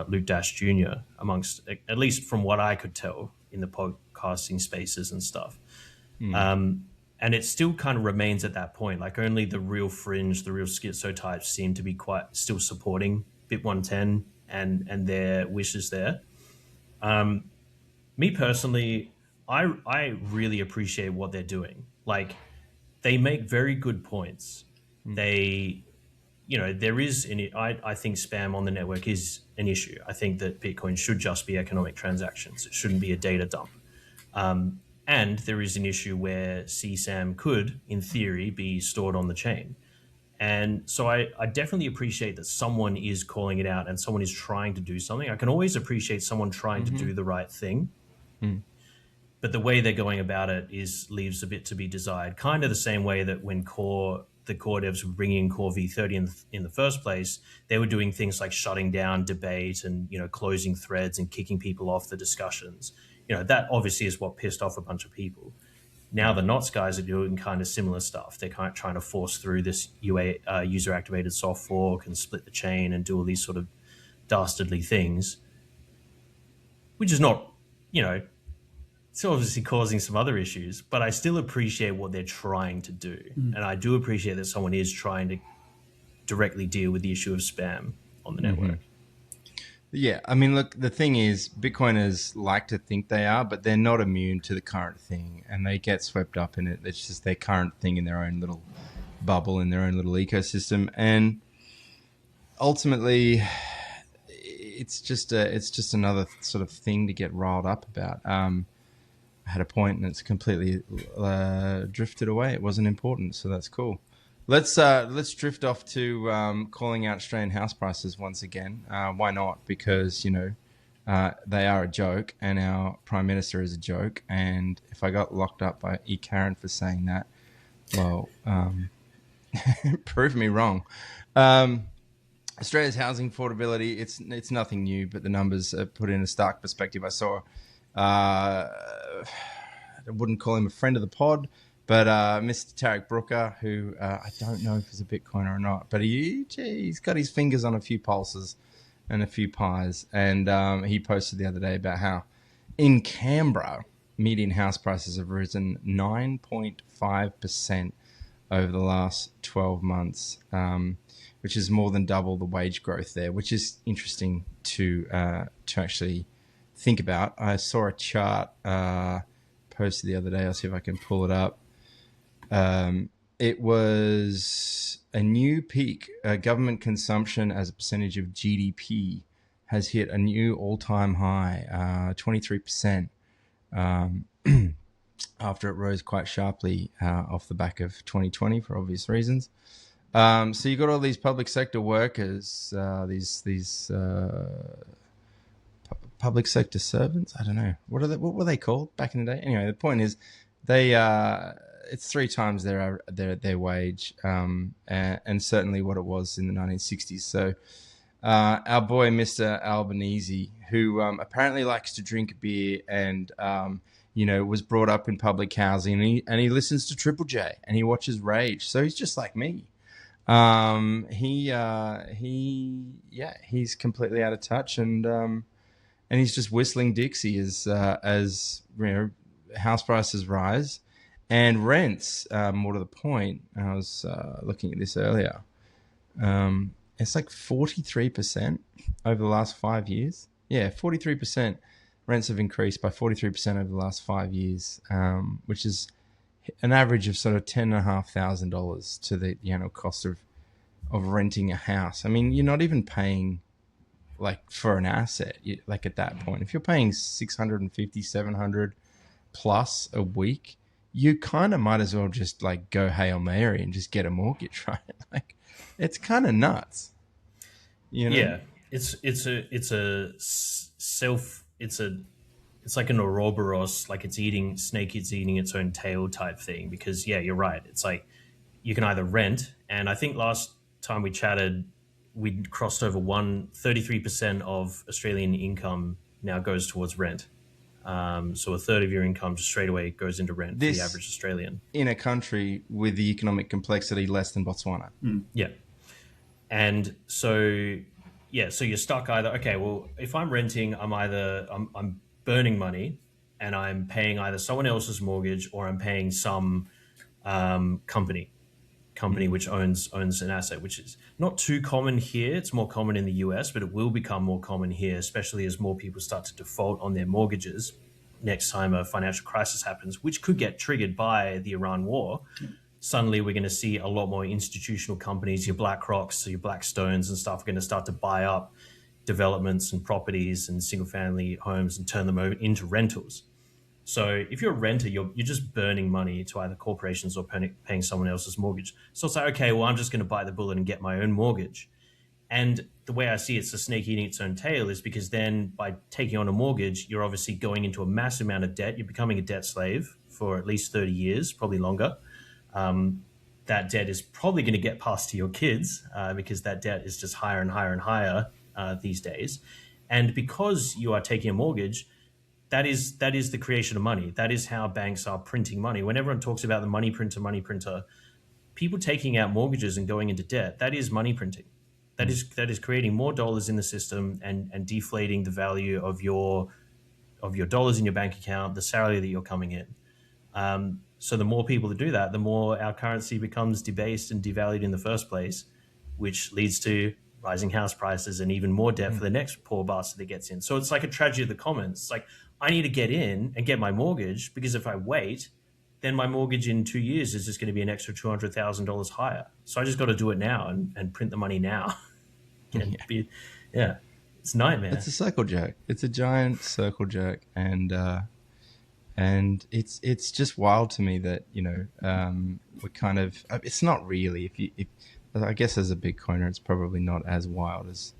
Luke Dash Jr., amongst, at least from what I could tell in the podcasting spaces and stuff. And it still kind of remains at that point. Like, only the real fringe, the real schizo types seem to be quite still supporting Bit 110 and their wishes there. Me personally, I really appreciate what they're doing. Like, they make very good points. They, there is, I think spam on the network is an issue. I think that Bitcoin should just be economic transactions. It shouldn't be a data dump. And there is an issue where CSAM could, in theory, be stored on the chain. And so I definitely appreciate that someone is calling it out and someone is trying to do something. I can always appreciate someone trying to do the right thing. But the way they're going about it leaves a bit to be desired. Kind of the same way that when the core devs were bringing in Core V30 in the first place, they were doing things like shutting down debate and closing threads and kicking people off the discussions. That obviously is what pissed off a bunch of people. Now the NOTS guys are doing kind of similar stuff. They're kind of trying to force through this user-activated soft fork and split the chain and do all these sort of dastardly things, which is not, it's obviously causing some other issues, but I still appreciate what they're trying to do. And I do appreciate that someone is trying to directly deal with the issue of spam on the network. Yeah, I mean, look, the thing is, Bitcoiners like to think they are, but they're not immune to the current thing, and they get swept up in it. It's just their current thing in their own little bubble, in their own little ecosystem, and ultimately, it's just another sort of thing to get riled up about. I had a point, and it's completely drifted away. It wasn't important, so that's cool. Let's drift off to calling out Australian house prices once again. Why not? Because they are a joke, and our Prime Minister is a joke. And if I got locked up by E. Karen for saying that, well, prove me wrong. Australia's housing affordability, it's nothing new, but the numbers are put in a stark perspective. I saw, I wouldn't call him a friend of the pod, but Mr. Tarek Brooker, who I don't know if he's a Bitcoiner or not, but he's got his fingers on a few pulses and a few pies. And he posted the other day about how in Canberra, median house prices have risen 9.5% over the last 12 months, which is more than double the wage growth there, which is interesting to actually think about. I saw a chart posted the other day. I'll see if I can pull it up. It was a new peak. Government consumption as a percentage of GDP has hit a new all-time high, 23%, after it rose quite sharply off the back of 2020 for obvious reasons. So you got all these public sector workers, these public sector servants. I don't know what were they called back in the day. Anyway, the point is, it's 3 times their wage, and certainly what it was in the 1960s. So our boy Mr. Albanese, who apparently likes to drink beer and was brought up in public housing, and he listens to Triple J and he watches Rage. So he's just like me. He's completely out of touch, and he's just whistling Dixie as house prices rise and rents. More to the point, I was looking at this earlier. It's like 43% over the last 5 years. Yeah, 43%. Rents have increased by 43% over the last 5 years, which is an average of sort of $10,500 to the cost of renting a house. I mean, you're not even paying like for an asset. Like at that point, if you're paying $650, $700 plus a week, you kind of might as well just like go Hail Mary and just get a mortgage, right? Like, it's kind of nuts. Yeah, it's like an Ouroboros, like it's eating its own tail type thing. Because you're right. It's like you can either rent, and I think last time we chatted, we crossed over 33% of Australian income now goes towards rent. So a third of your income just straight away goes into rent for the average Australian. In a country with the economic complexity less than Botswana. Yeah. And so you're stuck either, okay, well, if I'm renting, I'm burning money and I'm paying either someone else's mortgage or I'm paying some company which owns an asset, which is not too common here. It's more common in the US, but it will become more common here, especially as more people start to default on their mortgages next time a financial crisis happens, which could get triggered by the Iran war. Suddenly we're going to see a lot more institutional companies, your BlackRocks, your Blackstones and stuff, are going to start to buy up developments and properties and single-family homes and turn them into rentals. So if you're a renter, you're just burning money to either corporations or paying someone else's mortgage. So it's like, okay, well, I'm just going to bite the bullet and get my own mortgage. And the way I see it's a snake eating its own tail is because then by taking on a mortgage, you're obviously going into a massive amount of debt. You're becoming a debt slave for at least 30 years, probably longer. That debt is probably going to get passed to your kids because that debt is just higher and higher and higher these days. And because you are taking a mortgage, that is the creation of money. That is how banks are printing money. When everyone talks about the money printer, people taking out mortgages and going into debt, that is money printing. That is creating more dollars in the system and deflating the value of your dollars in your bank account, the salary that you're coming in. So the more people that do that, the more our currency becomes debased and devalued in the first place, which leads to rising house prices and even more debt for the next poor bastard that gets in. So it's like a tragedy of the commons. It's like, I need to get in and get my mortgage because if I wait, then my mortgage in 2 years is just going to be an extra $200,000 higher. So I just got to do it now and print the money now. It's a nightmare. It's a circle jerk. It's a giant circle jerk, and it's just wild to me that we're kind of. It's not really. If I guess as a Bitcoiner, it's probably not as wild as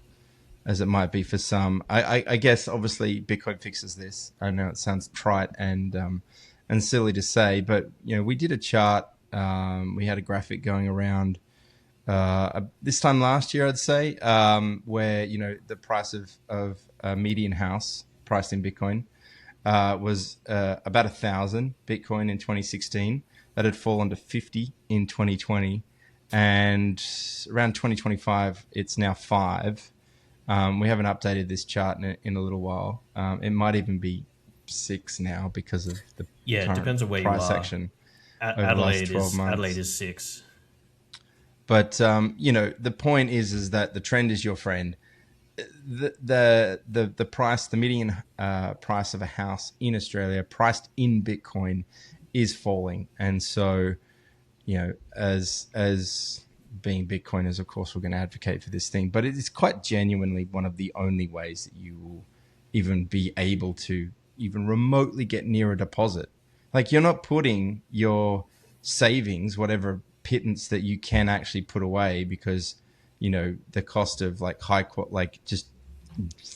it might be for some. I guess obviously Bitcoin fixes this. I know it sounds trite and silly to say, but we did a chart. We had a graphic going around this time last year, I'd say, where the price of a median house priced in Bitcoin was about 1,000 Bitcoin in 2016. That had fallen to 50 in 2020, and around 2025, it's now 5. We haven't updated this chart in a little while. It might even be 6 now because of the it depends on where price you are. Action. Adelaide is 6. But the point is that the trend is your friend. the price, the median price of a house in Australia, priced in Bitcoin, is falling, and so as being Bitcoiners, of course, we're going to advocate for this thing, but it is quite genuinely one of the only ways that you will even be able to even remotely get near a deposit. Like, you're not putting your savings, whatever pittance that you can actually put away, because the cost of just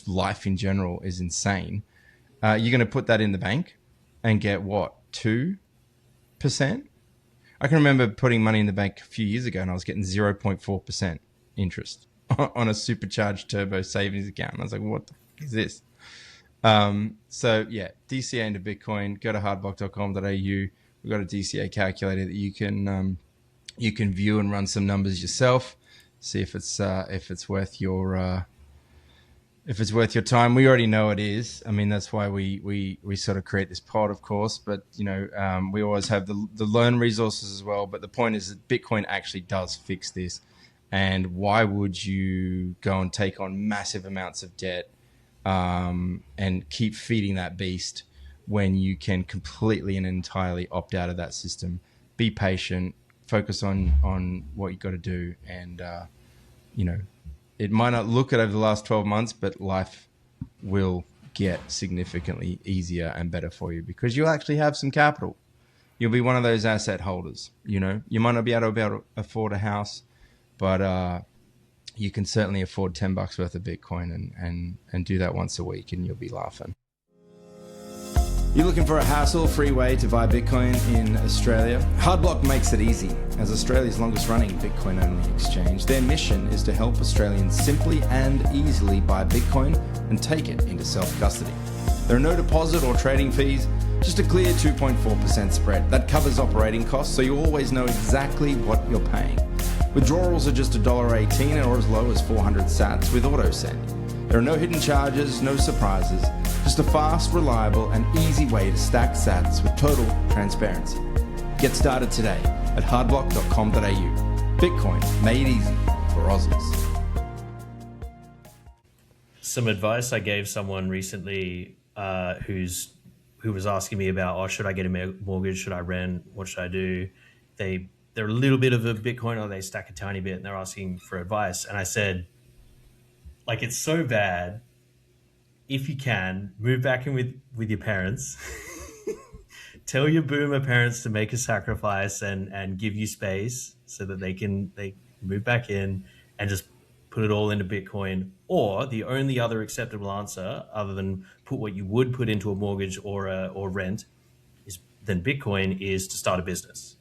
life in general is insane. You're going to put that in the bank and get what, 2%? I can remember putting money in the bank a few years ago and I was getting 0.4% interest on a supercharged turbo savings account. And I was like, what the fuck is this? So yeah, DCA into Bitcoin. Go to hardblock.com.au. We've got a DCA calculator that you can view and run some numbers yourself. See if it's worth your time. We already know it is. I mean, that's why we sort of create this pod, of course. But we always have the learn resources as well. But the point is that Bitcoin actually does fix this. And why would you go and take on massive amounts of debt and keep feeding that beast when you can completely and entirely opt out of that system? Be patient. Focus on what you got to do, and it might not look it over the last 12 months, but life will get significantly easier and better for you because you'll actually have some capital. You'll be one of those asset holders. You might not be able to afford a house, but you can certainly afford $10 worth of Bitcoin and do that once a week, and you'll be laughing. You're looking for a hassle-free way to buy Bitcoin in Australia? Hardblock makes it easy. As Australia's longest-running Bitcoin-only exchange, their mission is to help Australians simply and easily buy Bitcoin and take it into self-custody. There are no deposit or trading fees, just a clear 2.4% spread. That covers operating costs, so you always know exactly what you're paying. Withdrawals are just $1.18 or as low as 400 sats with AutoSend. There are no hidden charges, no surprises, just a fast, reliable, and easy way to stack sats with total transparency. Get started today at hardblock.com.au. Bitcoin made easy for Aussies. Some advice I gave someone recently who was asking me about, should I get a mortgage? Should I rent? What should I do? They're a little bit of a Bitcoin, or they stack a tiny bit, and they're asking for advice. And I said, it's so bad. If you can, move back in with your parents. Tell your boomer parents to make a sacrifice and give you space so that they move back in and just put it all into Bitcoin. Or the only other acceptable answer, other than put what you would put into a mortgage or rent, than Bitcoin, is to start a business.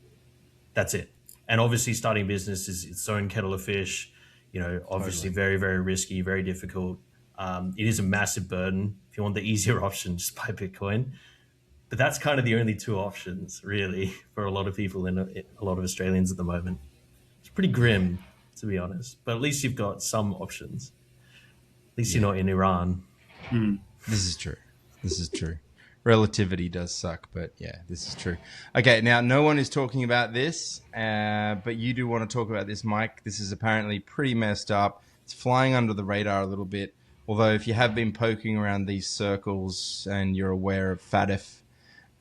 That's it. And obviously starting a business is its own kettle of fish. Obviously very, very risky, very difficult. It is a massive burden. If you want the easier option, just buy Bitcoin. But that's kind of the only two options, really, for a lot of people and a lot of Australians at the moment. It's pretty grim, to be honest. But at least you've got some options. At least you're not in Iran. This is true. Relativity does suck, but yeah, this is true. Okay, now no one is talking about this, but you do want to talk about this, Mike. This is apparently pretty messed up. It's flying under the radar a little bit. Although if you have been poking around these circles and you're aware of FATF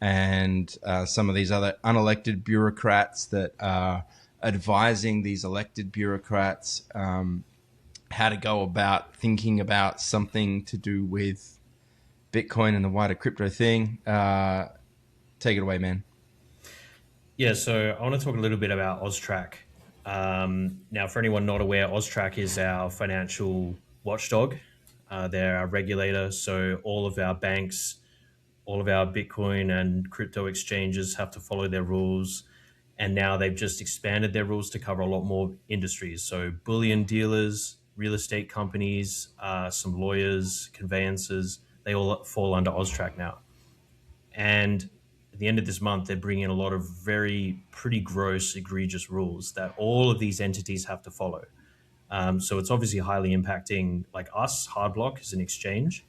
and some of these other unelected bureaucrats that are advising these elected bureaucrats how to go about thinking about something to do with Bitcoin and the wider crypto thing. Take it away, man. Yeah, so I want to talk a little bit about AUSTRAC. Now, for anyone not aware, AUSTRAC is our financial watchdog. They're our regulator, so all of our banks, all of our Bitcoin and crypto exchanges have to follow their rules. And now they've just expanded their rules to cover a lot more industries. So bullion dealers, real estate companies, some lawyers, conveyancers, they all fall under AUSTRAC now. And at the end of this month, they're bringing in a lot of pretty gross, egregious rules that all of these entities have to follow. So it's obviously highly impacting us, Hardblock, as an exchange,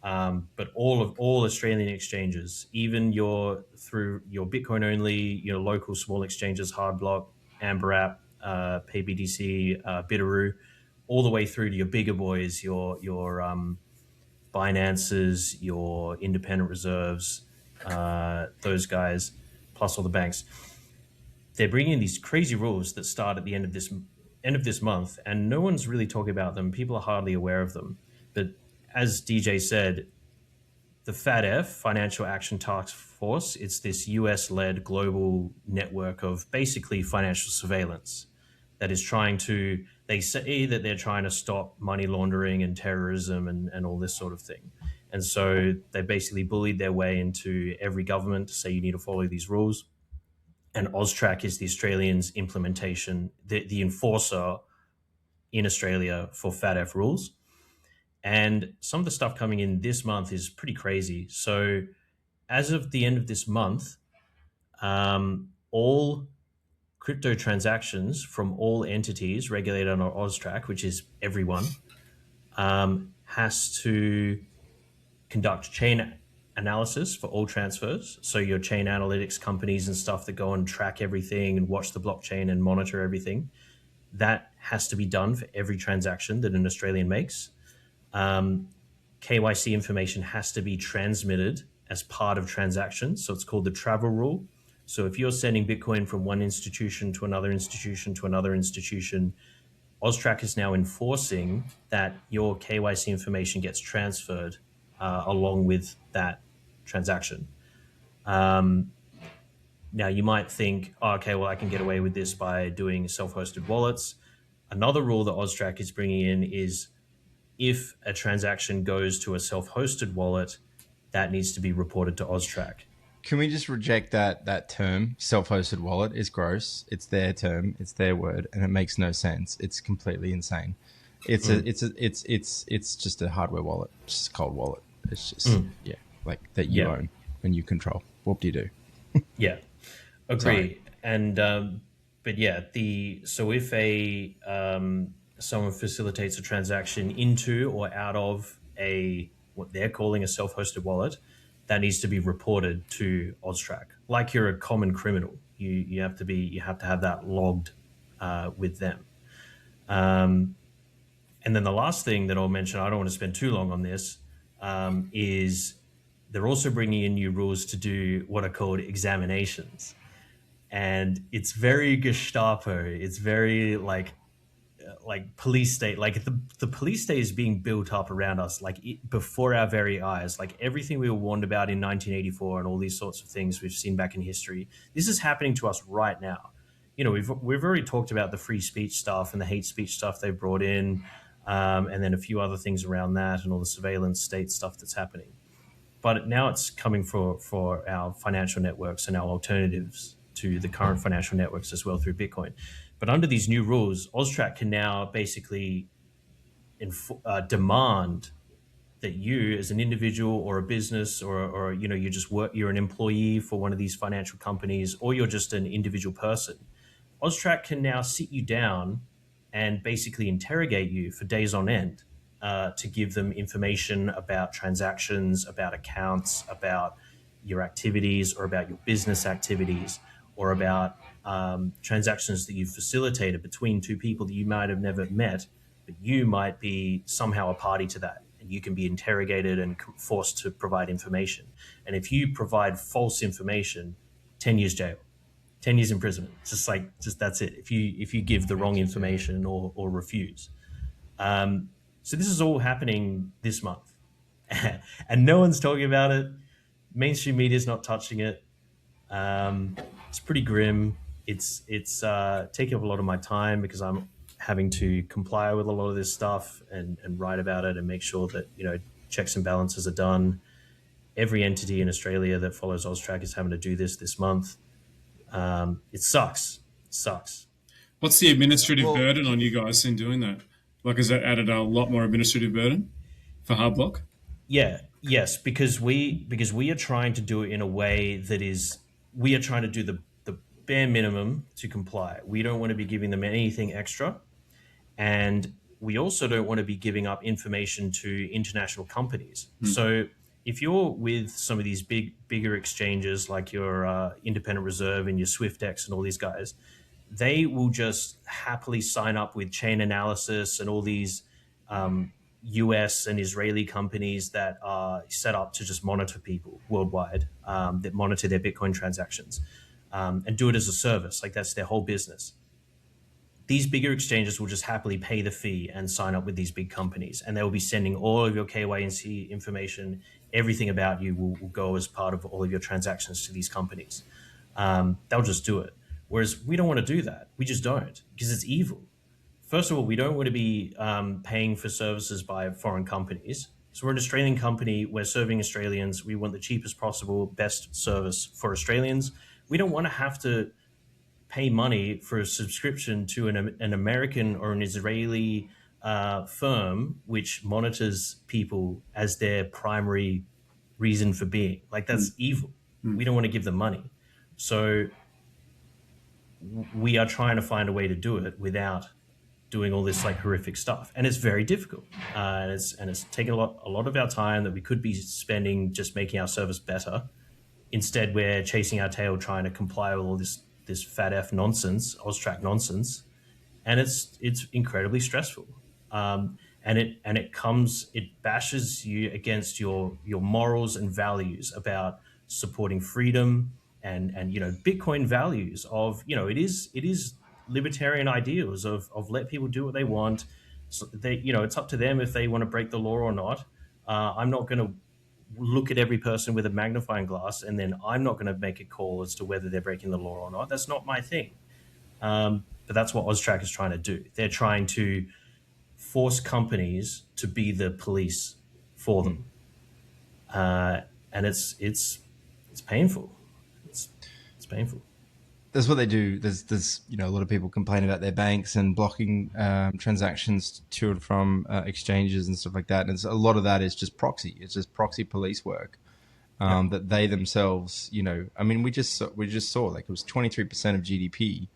but all Australian exchanges, even through your Bitcoin only, local small exchanges, Hardblock, Amber App, PBDC, Bitteroo, all the way through to your bigger boys, your Binances, your independent reserves, those guys, plus all the banks. They're bringing in these crazy rules that start at the end of this month, and no one's really talking about them. People are hardly aware of them. But as DJ said, the FATF, Financial Action Task Force, it's this US-led global network of basically financial surveillance that is trying to, they say that they're trying to stop money laundering and terrorism and all this sort of thing. And so they basically bullied their way into every government to say you need to follow these rules. And AUSTRAC is the Australians' implementation, the enforcer in Australia for FATF rules. And some of the stuff coming in this month is pretty crazy. So as of the end of this month, all crypto transactions from all entities regulated under AUSTRAC, which is everyone, has to conduct chain analysis for all transfers. So your chain analytics companies and stuff that go and track everything and watch the blockchain and monitor everything, that has to be done for every transaction that an Australian makes. KYC information has to be transmitted as part of transactions. So it's called the travel rule. So if you're sending Bitcoin from one institution to another institution to another institution, AUSTRAC is now enforcing that your KYC information gets transferred along with that transaction. Now you might think, oh, okay, well, I can get away with this by doing self-hosted wallets. Another rule that AUSTRAC is bringing in is if a transaction goes to a self-hosted wallet, that needs to be reported to AUSTRAC. Can we just reject that term? Self-hosted wallet is gross. It's their term. It's their word, and it makes no sense. It's completely insane. It's just a hardware wallet, just a cold wallet. It's just like that you own and you control. What do you do? Yeah, agree. Sorry. And but yeah, so if someone facilitates a transaction into or out of what they're calling a self-hosted wallet, that needs to be reported to AUSTRAC. Like you're a common criminal, you have to have that logged with them. And then the last thing that I'll mention, I don't want to spend too long on this, is they're also bringing in new rules to do what are called examinations. And it's very Gestapo. It's very like police state. Like the police state is being built up around us, before our very eyes. Like everything we were warned about in 1984 and all these sorts of things we've seen back in history. This is happening to us right now. You know, we've already talked about the free speech stuff and the hate speech stuff they brought in, and then a few other things around that and all the surveillance state stuff that's happening. But now it's coming for our financial networks and our alternatives to the current financial networks as well through Bitcoin. But under these new rules, AUSTRAC can now basically demand that you, as an individual or a business, or you're an employee for one of these financial companies, or you're just an individual person, AUSTRAC can now sit you down and basically interrogate you for days on end to give them information about transactions, about accounts, about your activities, or about your business activities, or about transactions that you've facilitated between two people that you might have never met, but you might be somehow a party to that, and you can be interrogated and forced to provide information. And if you provide false information, 10 years jail, 10 years imprisonment. Just that's it. If you give the wrong information or refuse. So this is all happening this month, and no one's talking about it. Mainstream media is not touching it. It's pretty grim. It's taking up a lot of my time because I'm having to comply with a lot of this stuff and write about it and make sure that, checks and balances are done. Every entity in Australia that follows AUSTRAC is having to do this month. It sucks. It sucks. What's the administrative burden on you guys in doing that? Like, has that added a lot more administrative burden for Hard Block? Yes, because we are trying to do it in a way that we are trying to do the bare minimum to comply. We don't want to be giving them anything extra. And we also don't want to be giving up information to international companies. So if you're with some of these bigger exchanges like your Independent Reserve and your SwiftX and all these guys, they will just happily sign up with Chain Analysis and all these US and Israeli companies that are set up to just monitor people worldwide, that monitor their Bitcoin transactions, and do it as a service. Like, that's their whole business. These bigger exchanges will just happily pay the fee and sign up with these big companies, and they will be sending all of your KYC information. Everything about you will go as part of all of your transactions to these companies. They'll just do it. Whereas we don't want to do that. We just don't, because it's evil. First of all, we don't want to be paying for services by foreign companies. So we're an Australian company. We're serving Australians. We want the cheapest possible, best service for Australians. We don't want to have to pay money for a subscription to an American or an Israeli firm which monitors people as their primary reason for being. Like, that's evil. We don't want to give them money. So we are trying to find a way to do it without doing all this like horrific stuff, and it's very difficult. And it's taken a lot of our time that we could be spending just making our service better. Instead, we're chasing our tail trying to comply with all this FATF nonsense, Austrac nonsense, and it's incredibly stressful. And it bashes you against your morals and values about supporting freedom and Bitcoin values of, it is libertarian ideals of let people do what they want. So it's up to them if they want to break the law or not. I'm not going to look at every person with a magnifying glass, and then I'm not going to make a call as to whether they're breaking the law or not. That's not my thing. But that's what Austrac is trying to do. They're trying to force companies to be the police for them, and it's painful. It's painful. That's what they do. There's a lot of people complain about their banks and blocking transactions to and from exchanges and stuff like that. And a lot of that is just proxy. It's just proxy police work that they themselves, we just saw like it was 23% of GDP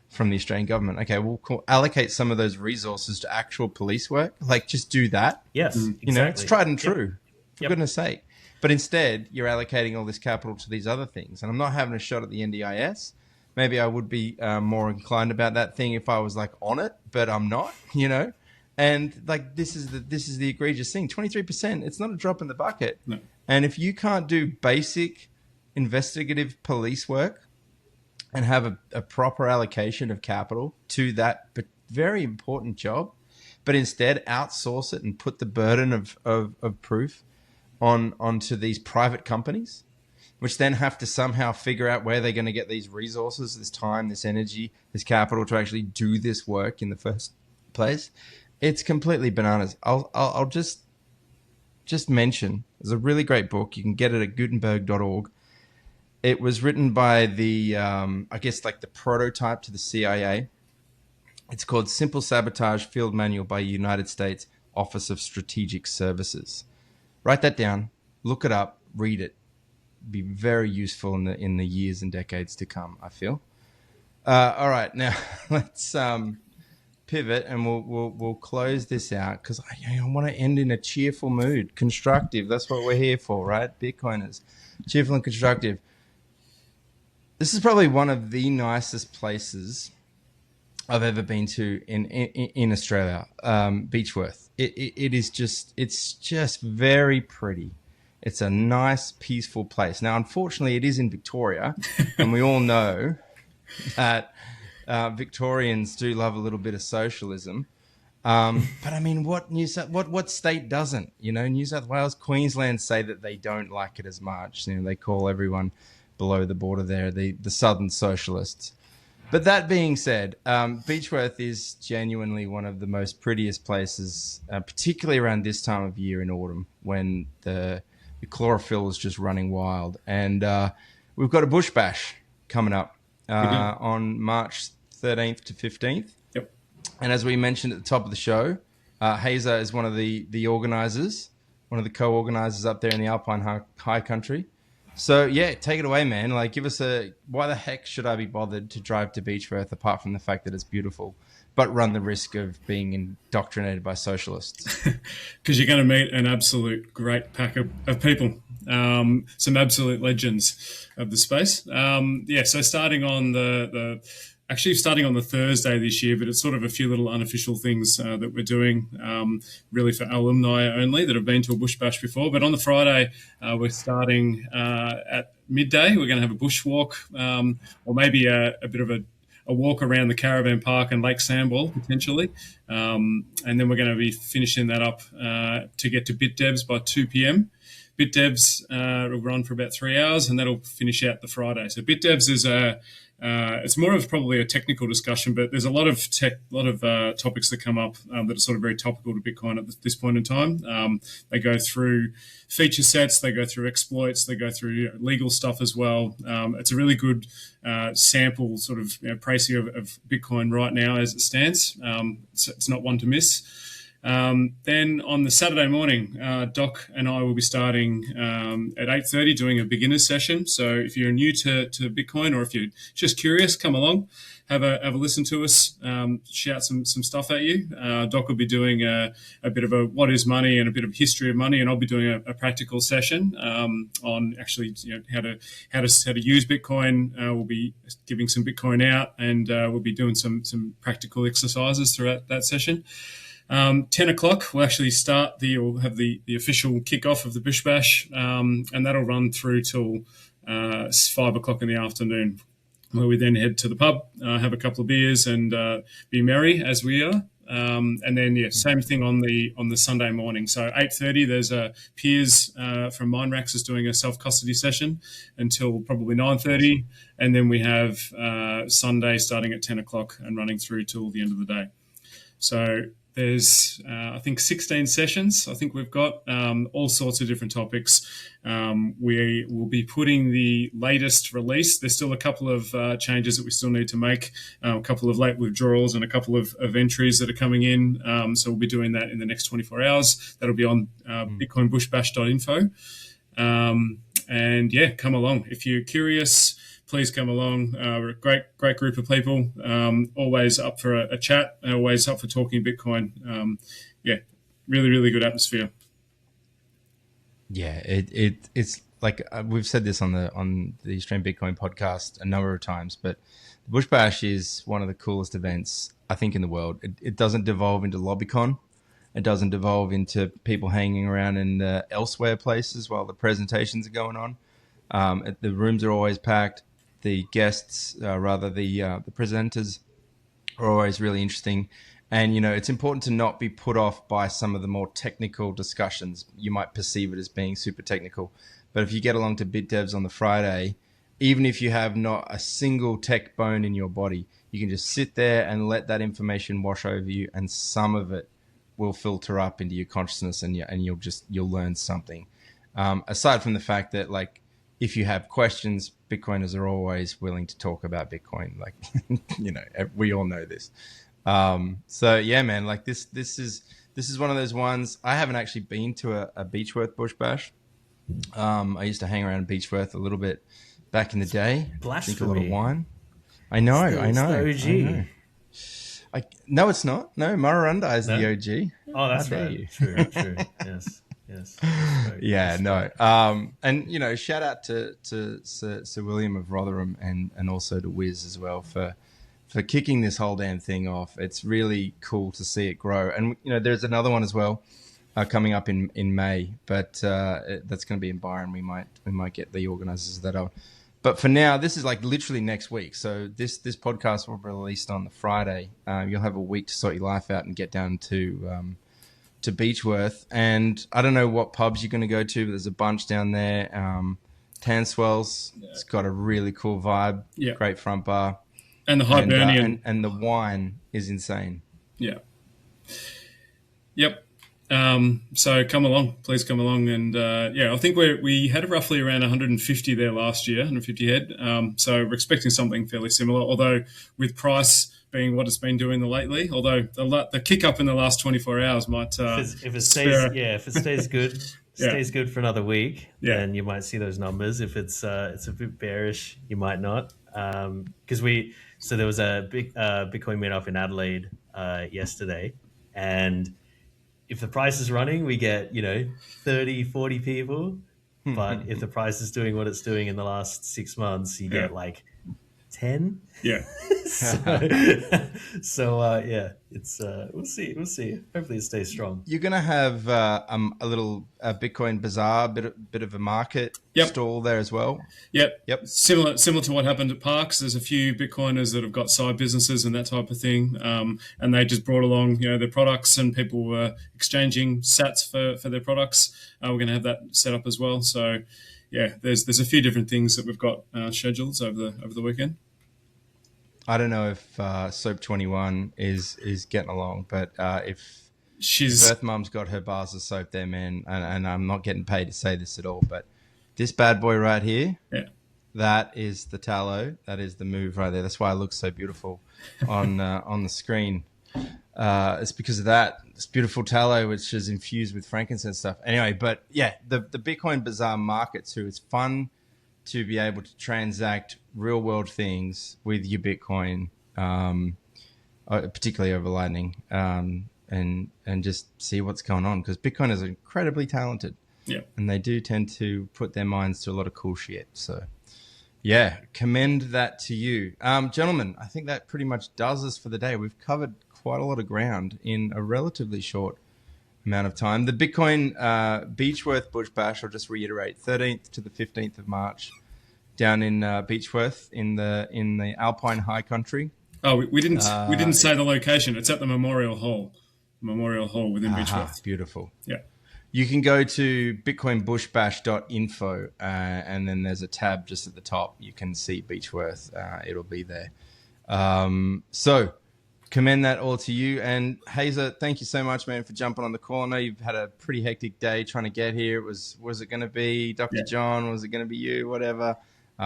from the Australian government. Okay, we'll allocate some of those resources to actual police work. Like, just do that. Yes, exactly. It's tried and true, for goodness sake. But instead, you're allocating all this capital to these other things. And I'm not having a shot at the NDIS. Maybe I would be more inclined about that thing if I was like on it, but I'm not, And like this is the egregious thing. 23%. It's not a drop in the bucket. No. And if you can't do basic investigative police work and have a proper allocation of capital to that very important job, but instead outsource it and put the burden of proof onto these private companies, which then have to somehow figure out where they're going to get these resources, this time, this energy, this capital to actually do this work in the first place. It's completely bananas. I'll just mention, there's a really great book. You can get it at gutenberg.org. It was written by the prototype to the CIA. It's called Simple Sabotage Field Manual by United States Office of Strategic Services. Write that down, look it up, read it. Be very useful in the years and decades to come, I feel. All right, now let's pivot and we'll close this out because I want to end in a cheerful mood, constructive. That's what we're here for, right? Bitcoiners, cheerful and constructive. This is probably one of the nicest places I've ever been to in Australia, Beechworth. It's just very pretty. It's a nice, peaceful place. Now, unfortunately, it is in Victoria, and we all know that Victorians do love a little bit of socialism. But I mean, what state doesn't? New South Wales, Queensland say that they don't like it as much. They call everyone below the border there the Southern Socialists. But that being said, Beechworth is genuinely one of the most prettiest places, particularly around this time of year in autumn when the chlorophyll is just running wild. And we've got a bush bash coming up on March 13th to 15th. Yep. And as we mentioned at the top of the show, Haza is one of the organisers, one of the co-organisers up there in the Alpine High Country. So, yeah, take it away, man. Like, give us why the heck should I be bothered to drive to Beechworth apart from the fact that it's beautiful, but run the risk of being indoctrinated by socialists? Because you're going to meet an absolute great pack of people, some absolute legends of the space. So starting on the actually starting on the Thursday this year, but it's sort of a few little unofficial things that we're doing, really for alumni only that have been to a bush bash before. But on the Friday, we're starting at midday. We're going to have a bushwalk, or maybe a bit of a walk around the caravan park and Lake Sandwell potentially, and then we're going to be finishing that up to get to Bit Devs by 2 p.m. Bit Devs will run for about 3 hours, and that'll finish out the Friday. So Bit Devs is it's more of probably a technical discussion, but there's a lot of topics that come up that are sort of very topical to Bitcoin at this point in time. They go through feature sets, they go through exploits, they go through legal stuff as well. It's a really good sample sort of pricing of Bitcoin right now as it stands. So it's not one to miss. Then on the Saturday morning, Doc and I will be starting at 8:30 doing a beginner's session. So if you're new to Bitcoin, or if you're just curious, come along, have a listen to us, shout some stuff at you. Doc will be doing a bit of a what is money and a bit of history of money, and I'll be doing a practical session on actually how to use Bitcoin. We'll be giving some Bitcoin out, and we'll be doing some practical exercises throughout that session. 10 o'clock, we'll actually we'll have the official kickoff of the Bush Bash, and that'll run through till 5 o'clock in the afternoon, where we then head to the pub, have a couple of beers, and be merry as we are. And then, same thing on the Sunday morning. So 8:30, there's Piers from MindRax is doing a self-custody session until probably 9:30, and then we have Sunday starting at 10 o'clock and running through till the end of the day. So there's, I think, 16 sessions. I think we've got all sorts of different topics. We will be putting the latest release. There's still a couple of changes that we still need to make, a couple of late withdrawals and a couple of entries that are coming in. So we'll be doing that in the next 24 hours. That'll be on bitcoinbushbash.info. And come along. If you're curious, please come along. We're a great group of people. Always up for a chat. Always up for talking Bitcoin. Really, really good atmosphere. Yeah, it's like we've said this on the Australian Bitcoin podcast a number of times, but the Bush Bash is one of the coolest events I think in the world. It doesn't devolve into LobbyCon. It doesn't devolve into people hanging around in elsewhere places while the presentations are going on. The rooms are always packed. The guests, the presenters, are always really interesting. And, it's important to not be put off by some of the more technical discussions. You might perceive it as being super technical. But if you get along to Bit Devs on the Friday, even if you have not a single tech bone in your body, you can just sit there and let that information wash over you, and some of it will filter up into your consciousness, and you'll learn something. Aside from the fact that, like, if you have questions, Bitcoiners are always willing to talk about Bitcoin. Like, we all know this. So yeah, man, like this is one of those ones. I haven't actually been to a Beechworth Bush Bash. I used to hang around Beechworth a little bit back in the day. Blasphemy. Drink a lot of wine. I know. It's the OG. No, it's not. No, Murrurundi is the OG. Oh, that's right. True. Yes. Yeah, no. And shout out to Sir William of Rotherham and also to Wiz as well for kicking this whole damn thing off. It's really cool to see it grow. And there's another one as well coming up in May, but that's going to be in Byron. We might get the organisers of that on. But for now, this is like literally next week. So this podcast will be released on the Friday. You'll have a week to sort your life out and get down to Beechworth. And I don't know what pubs you're going to go to, but there's a bunch down there. Tanswell's, it's got a really cool vibe. Yeah. Great front bar. And the Hibernian. And the wine is insane. Yeah. Yep. So come along, please come along. And I think we had roughly around 150 there last year, 150 head. So we're expecting something fairly similar, although with price being what it's been doing lately, although the kick up in the last 24 hours might if it stays good. Stays good for another week, then you might see those numbers. If it's a bit bearish, you might not. Because there was a big Bitcoin meetup in Adelaide yesterday, and if the price is running, we get 30, 40 people. But if the price is doing what it's doing in the last 6 months, you get like 10. Yeah. So yeah, it's we'll see. Hopefully, it stays strong. You're going to have a little Bitcoin bazaar, bit of a market stall there as well. Yep. Similar to what happened at Parks. There's a few Bitcoiners that have got side businesses and that type of thing, and they just brought along their products, and people were exchanging sats for their products. We're going to have that set up as well. So yeah, there's a few different things that we've got scheduled over the weekend. I don't know if Soap 21 is getting along, but if she's Earth Mum's got her bars of soap there, man, and I'm not getting paid to say this at all, but this bad boy right here, that is the tallow. That is the move right there. That's why it looks so beautiful on the screen. It's because of that. It's beautiful tallow, which is infused with frankincense stuff. Anyway, but yeah, the Bitcoin Bazaar market too. It's fun to be able to transact real world things with your Bitcoin, particularly over Lightning, and just see what's going on, because Bitcoin is incredibly talented. Yeah. And they do tend to put their minds to a lot of cool shit. So yeah, commend that to you. Gentlemen, I think that pretty much does us for the day. We've covered quite a lot of ground in a relatively short amount of time. The Bitcoin Beechworth Bush Bash, I'll just reiterate, 13th to the 15th of March, down in Beechworth in the Alpine High Country. Oh, we didn't say the location. It's at the Memorial Hall within Beechworth. Beautiful. Yeah. You can go to bitcoinbushbash.info, and then there's a tab just at the top. You can see Beechworth. It'll be there. So commend that all to you. And Haza, thank you so much, man, for jumping on the call. I know you've had a pretty hectic day trying to get here. Was it going to be Dr. John? Was it going to be you? Whatever.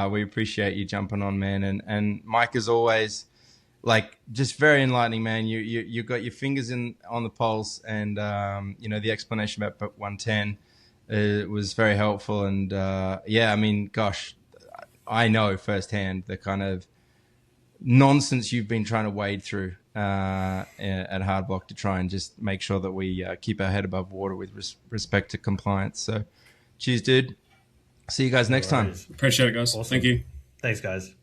We appreciate you jumping on, man. And Mike, as always, like, just very enlightening, man. You got your fingers on the pulse, and the explanation about book 110 was very helpful. And I mean, gosh, I know firsthand the kind of nonsense you've been trying to wade through at Hardblock to try and just make sure that we keep our head above water with respect to compliance. So cheers, dude. See you guys next time. Appreciate it, guys. Awesome. Thank you. Thanks, guys.